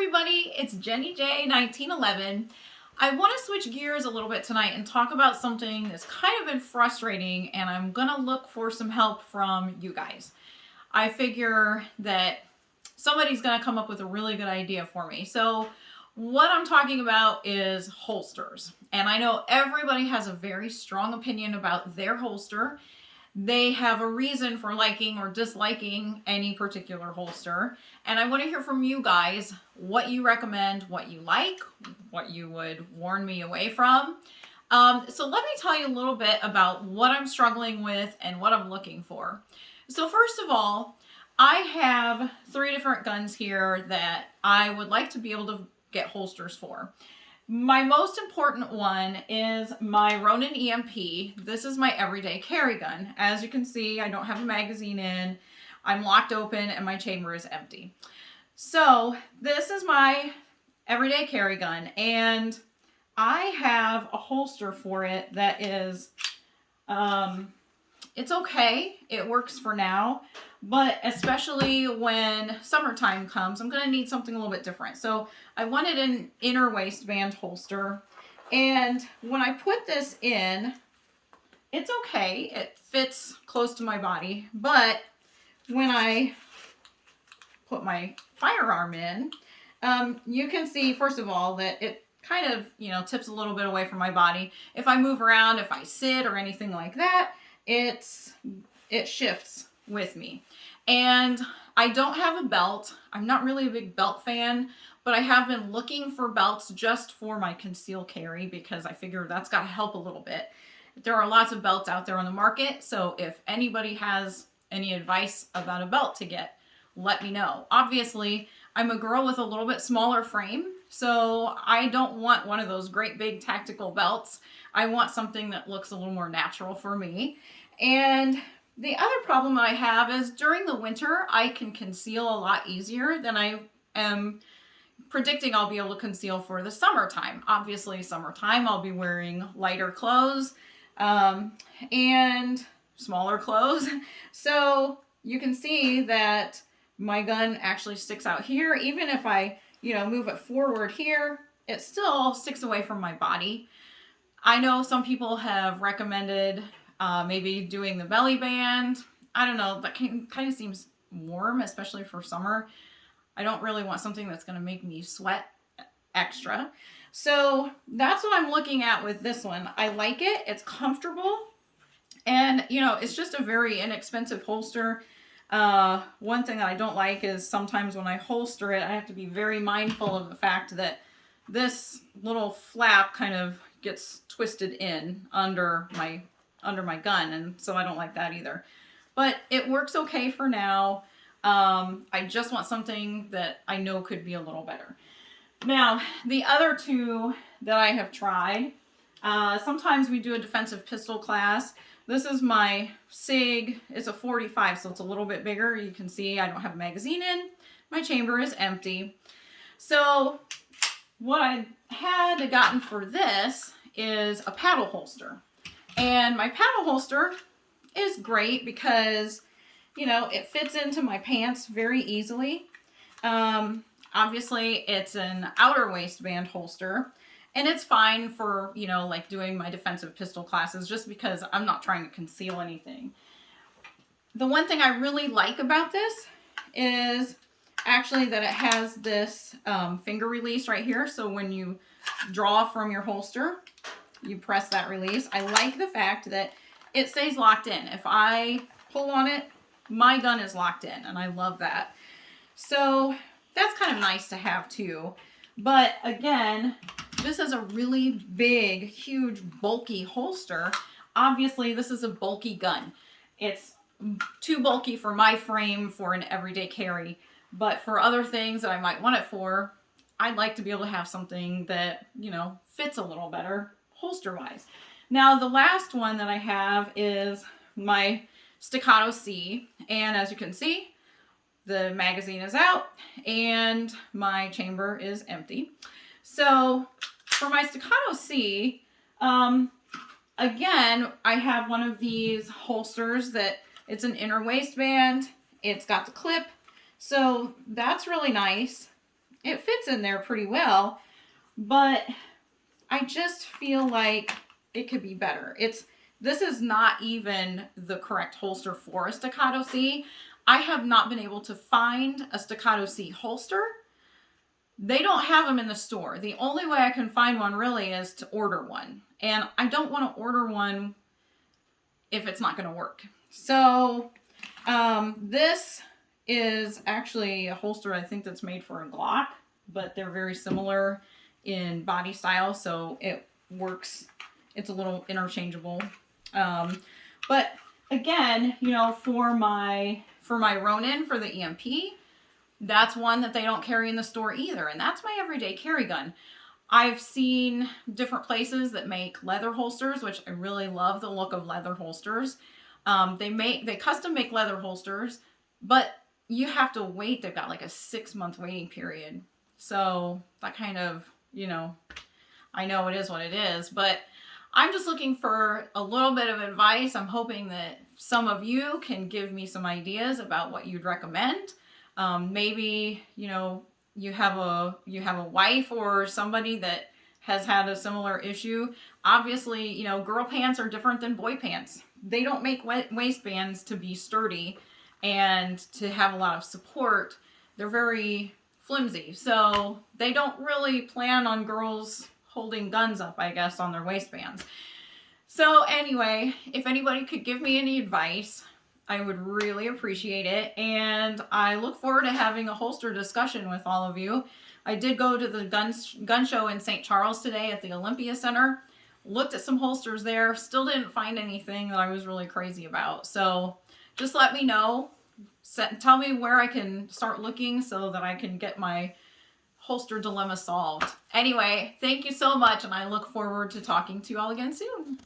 everybody, it's Jenny J 1911. I want to switch gears a little bit tonight and talk about something that's kind of been frustrating, and I'm going to look for some help from you guys. I figure that somebody's going to come up with a really good idea for me. So what I'm talking about is holsters. And I know everybody has a very strong opinion about their holster. They have a reason for liking or disliking any particular holster. And I want to hear from you guys what you recommend, what you like, what you would warn me away from. So let me tell you a little bit about what I'm struggling with and what I'm looking for. So first of all, I have 3 different guns here that I would like to be able to get holsters for. My most important one is my Ronin EMP. This is my everyday carry gun. As you can see, I don't have a magazine in. I'm locked open and my chamber is empty. So this is my everyday carry gun, and I have a holster for it that is, it's okay. It works for now. But especially when summertime comes, I'm going to need something a little bit different. So I wanted an inner waistband holster. And when I put this in, it's okay. It fits close to my body. But when I put my firearm in, you can see, first of all, that it kind of, tips a little bit away from my body. If I move around, if I sit or anything like that, it shifts with me. And I don't have a belt. I'm not really a big belt fan, but I have been looking for belts just for my concealed carry because I figure that's got to help a little bit. There are lots of belts out there on the market, so if anybody has any advice about a belt to get, let me know. Obviously, I'm a girl with a little bit smaller frame, so I don't want one of those great big tactical belts. I want something that looks a little more natural for me. And the other problem I have is during the winter, I can conceal a lot easier than I am predicting I'll be able to conceal for the summertime. Obviously, summertime, I'll be wearing lighter clothes and smaller clothes. So you can see that my gun actually sticks out here. Even if I, move it forward here, it still sticks away from my body. I know some people have recommended maybe doing the belly band. I don't know, that kind of seems warm, especially for summer. I don't really want something that's going to make me sweat extra. So that's what I'm looking at with this one. I like it. It's comfortable. And, it's just a very inexpensive holster. One thing that I don't like is sometimes when I holster it, I have to be very mindful of the fact that this little flap kind of gets twisted in under my gun, and so I don't like that either. But it works okay for now. I just want something that I know could be a little better. Now, the other 2 that I have tried, sometimes we do a defensive pistol class. This is my SIG. It's a 45, so it's a little bit bigger. You can see I don't have a magazine in. My chamber is empty. So what I had gotten for this is a paddle holster. And my paddle holster is great because, it fits into my pants very easily. Obviously, it's an outer waistband holster. And it's fine for, like doing my defensive pistol classes just because I'm not trying to conceal anything. The one thing I really like about this is actually that it has this finger release right here. So when you draw from your holster, you press that release. I like the fact that it stays locked in. If I pull on it, my gun is locked in, and I love that. So that's kind of nice to have too. But again, this is a really big, huge, bulky holster. Obviously, this is a bulky gun. It's too bulky for my frame for an everyday carry. But for other things that I might want it for, I'd like to be able to have something that, fits a little better holster-wise. Now, the last one that I have is my Staccato C. And as you can see, the magazine is out and my chamber is empty. So for my Staccato C, again, I have one of these holsters that it's an inner waistband. It's got the clip. So that's really nice. it fits in there pretty well, but I just feel like it could be better. This is not even the correct holster for a Staccato C. I have not been able to find a Staccato C holster. They don't have them in the store. The only way I can find one really is to order one. And I don't want to order one if it's not going to work. So this is actually a holster I think that's made for a Glock, but they're very similar in body style, so it works. It's a little interchangeable. But again, you know, for my Ronin, for the EMP, that's one that they don't carry in the store either, and that's my everyday carry gun. I've seen different places that make leather holsters, which I really love the look of leather holsters. They custom make leather holsters, but you have to wait. They've got like a 6-month waiting period. So that kind of, you know, I know it is what it is, but I'm just looking for a little bit of advice. I'm hoping that some of you can give me some ideas about what you'd recommend. Maybe, you know, you have a wife or somebody that has had a similar issue. Obviously, you know, girl pants are different than boy pants. They don't make waistbands to be sturdy and to have a lot of support. They're very flimsy. So they don't really plan on girls holding guns up, I guess, on their waistbands. So anyway, if anybody could give me any advice, I would really appreciate it. And I look forward to having a holster discussion with all of you. I did go to the gun show in St. Charles today at the Olympia Center. Looked at some holsters there. Still didn't find anything that I was really crazy about. So just let me know. Tell me where I can start looking so that I can get my holster dilemma solved. Anyway, thank you so much, and I look forward to talking to you all again soon.